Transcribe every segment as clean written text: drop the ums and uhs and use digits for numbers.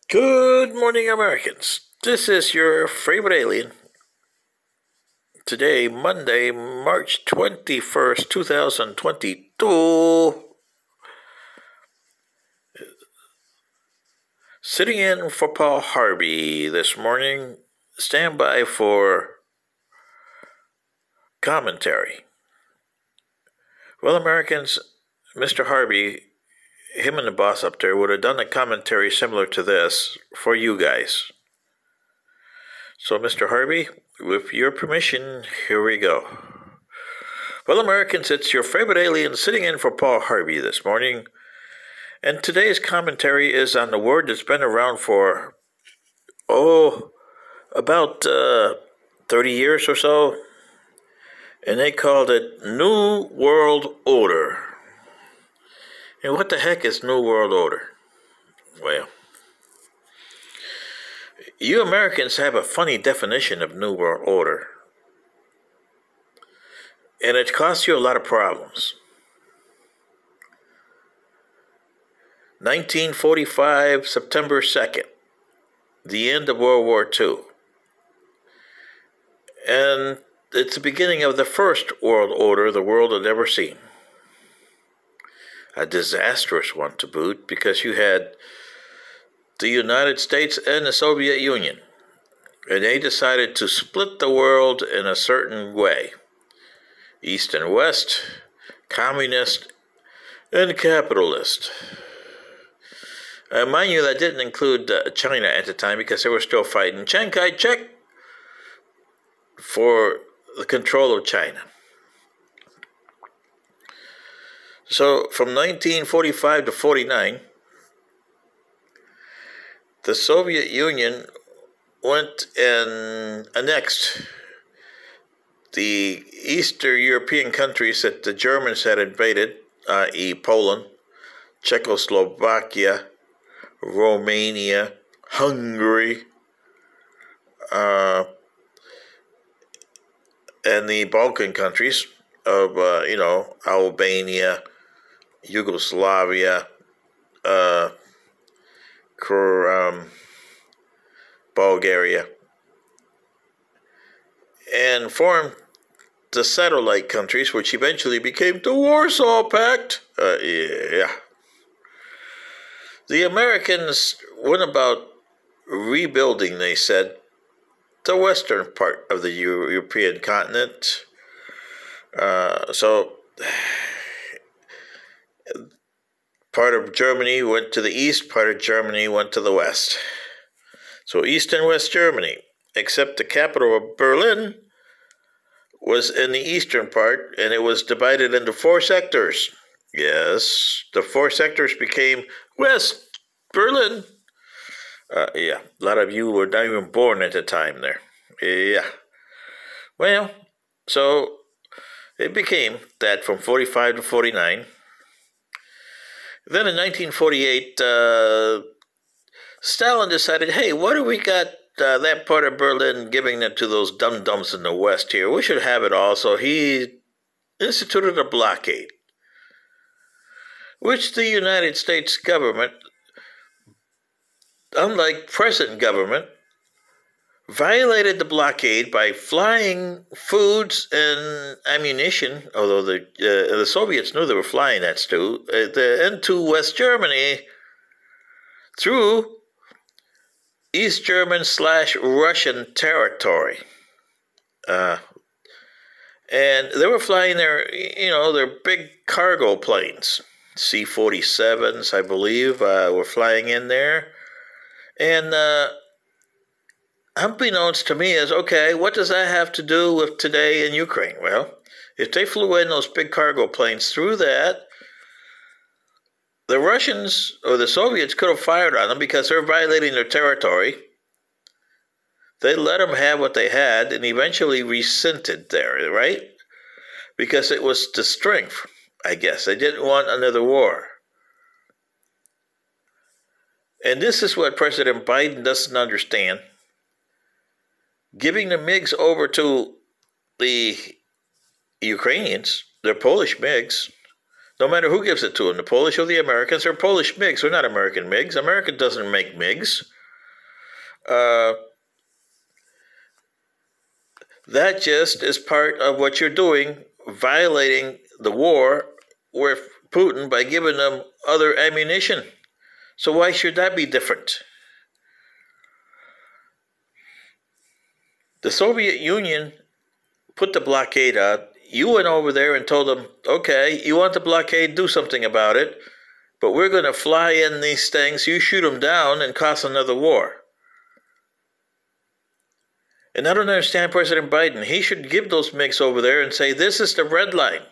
Good morning, Americans. This is your favorite alien. Today, Monday, March 21st, 2022. Sitting in for Paul Harvey this morning. Stand by for commentary. Well, Americans, Mr. Harvey, him and the boss up there, would have done a commentary similar to this for you guys. So, Mr. Harvey, with your permission, here we go. Well, Americans, it's your favorite alien sitting in for Paul Harvey this morning. And today's commentary is on the word that's been around for, about 30 years or so. And they called it New World Order. And what the heck is New World Order? Well, you Americans have a funny definition of New World Order. And it costs you a lot of problems. 1945, September 2nd, the end of World War II. And it's the beginning of the first world order the world had ever seen. A disastrous one to boot, because you had the United States and the Soviet Union. And they decided to split the world in a certain way. East and West, communist and capitalist. Mind you, that didn't include China at the time, because they were still fighting Chiang Kai-shek for the control of China. So from 1945 to 49, the Soviet Union went and annexed the Eastern European countries that the Germans had invaded, i.e. Poland, Czechoslovakia, Romania, Hungary, and the Balkan countries of, Albania, Yugoslavia, Bulgaria, and formed the satellite countries, which eventually became the Warsaw Pact. The Americans went about rebuilding, they said, the western part of the European continent. So part of Germany went to the east, part of Germany went to the west. So East and West Germany, except the capital of Berlin was in the eastern part, and it was divided into 4 sectors. Yes, the 4 sectors became West Berlin. A lot of you were not even born at the time there. Well, so it became that from 45 to 49. Then in 1948, Stalin decided, hey, what do we got that part of Berlin giving it to those dum-dums in the West here? We should have it all. So he instituted a blockade, which the United States government, unlike present government, violated the blockade by flying foods and ammunition, although the Soviets knew they were flying that stew, into West Germany through East German / Russian territory. And they were flying their big cargo planes. C-47s, I believe, were flying in there. And unbeknownst to me is, okay, what does that have to do with today in Ukraine? Well, if they flew in those big cargo planes through that, the Russians or the Soviets could have fired on them because they're violating their territory. They let them have what they had and eventually resented there, right? Because it was the strength, I guess. They didn't want another war. And this is what President Biden doesn't understand. Giving the MiGs over to the Ukrainians, they're Polish MiGs, no matter who gives it to them, the Polish or the Americans, they're Polish MiGs. They're not American MiGs. America doesn't make MiGs. Uh, that just is part of what you're doing, violating the war with Putin by giving them other ammunition. So why should that be different? The Soviet Union put the blockade out. You went over there and told them, okay, you want the blockade, do something about it, but we're going to fly in these things, you shoot them down and cause another war. And I don't understand President Biden. He should give those MiGs over there and say, this is the red line.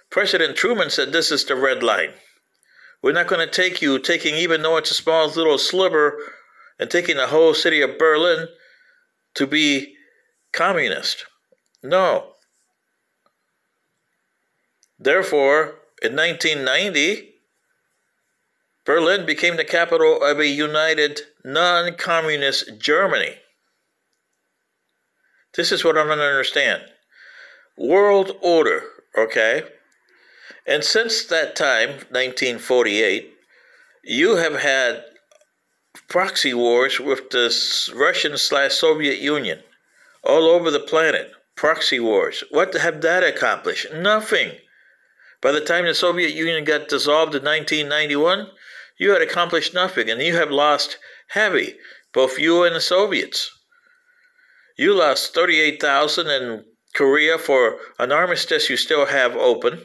President Truman said, this is the red line. We're not going to take you, even though it's a small little sliver, and taking the whole city of Berlin to be communist. No. Therefore, in 1990, Berlin became the capital of a united, non-communist Germany. This is what I don't understand. World order, okay? And since that time, 1948, you have had proxy wars with the Russian/Soviet Union all over the planet. Proxy wars. What have that accomplished? Nothing. By the time the Soviet Union got dissolved in 1991, you had accomplished nothing, and you have lost heavy, both you and the Soviets. You lost 38,000 in Korea for an armistice you still have open.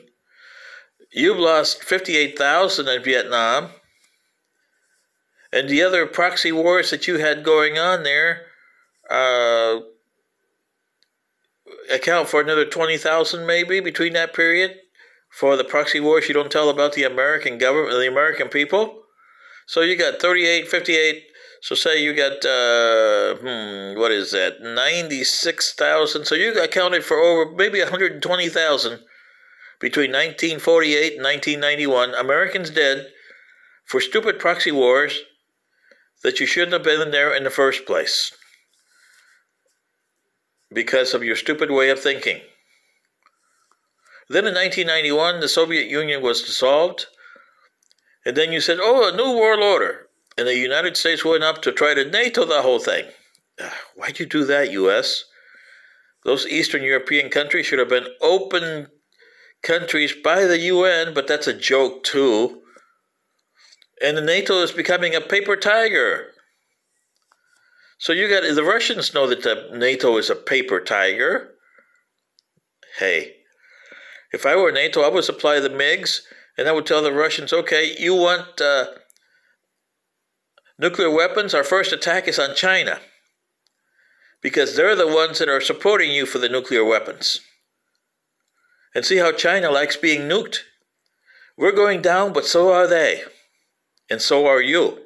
You've lost 58,000 in Vietnam. And the other proxy wars that you had going on there account for another 20,000 maybe between that period for the proxy wars you don't tell about the American government, the American people. So you got 38, 58. So say you got, what is that, 96,000. So you accounted for over maybe 120,000 between 1948 and 1991. Americans dead for stupid proxy wars that you shouldn't have been in there in the first place because of your stupid way of thinking. Then in 1991, the Soviet Union was dissolved. And then you said, oh, a new world order. And the United States went up to try to NATO the whole thing. Why'd you do that, U.S.? Those Eastern European countries should have been open countries by the UN, but that's a joke too. And the NATO is becoming a paper tiger. So the Russians know that the NATO is a paper tiger. Hey, if I were NATO, I would supply the MiGs, and I would tell the Russians, okay, you want nuclear weapons? Our first attack is on China, because they're the ones that are supporting you for the nuclear weapons. And see how China likes being nuked? We're going down, but so are they. And so are you.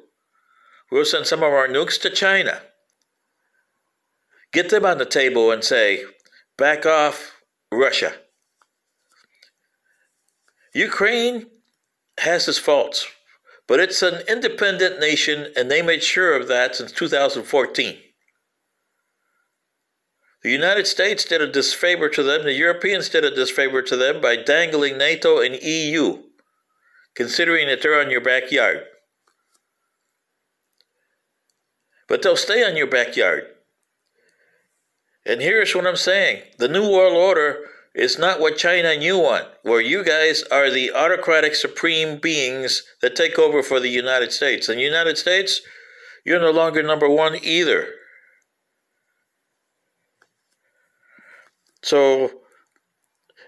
We'll send some of our nukes to China. Get them on the table and say, back off, Russia. Ukraine has its faults, but it's an independent nation, and they made sure of that since 2014. The United States did a disfavor to them. The Europeans did a disfavor to them by dangling NATO and EU, considering that they're on your backyard. But they'll stay on your backyard. And here's what I'm saying. The New World Order is not what China and you want, where you guys are the autocratic supreme beings that take over for the United States. In the United States, you're no longer number one either. So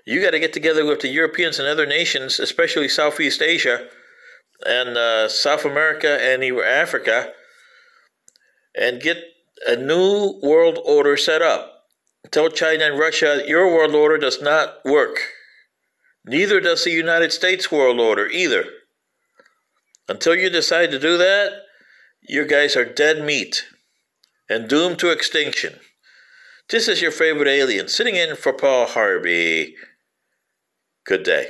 you got to get together with the Europeans and other nations, especially Southeast Asia and South America and Africa, and get a new world order set up. Tell China and Russia, your world order does not work. Neither does the United States world order either. Until you decide to do that, you guys are dead meat and doomed to extinction. This is your favorite alien, sitting in for Paul Harvey. Good day.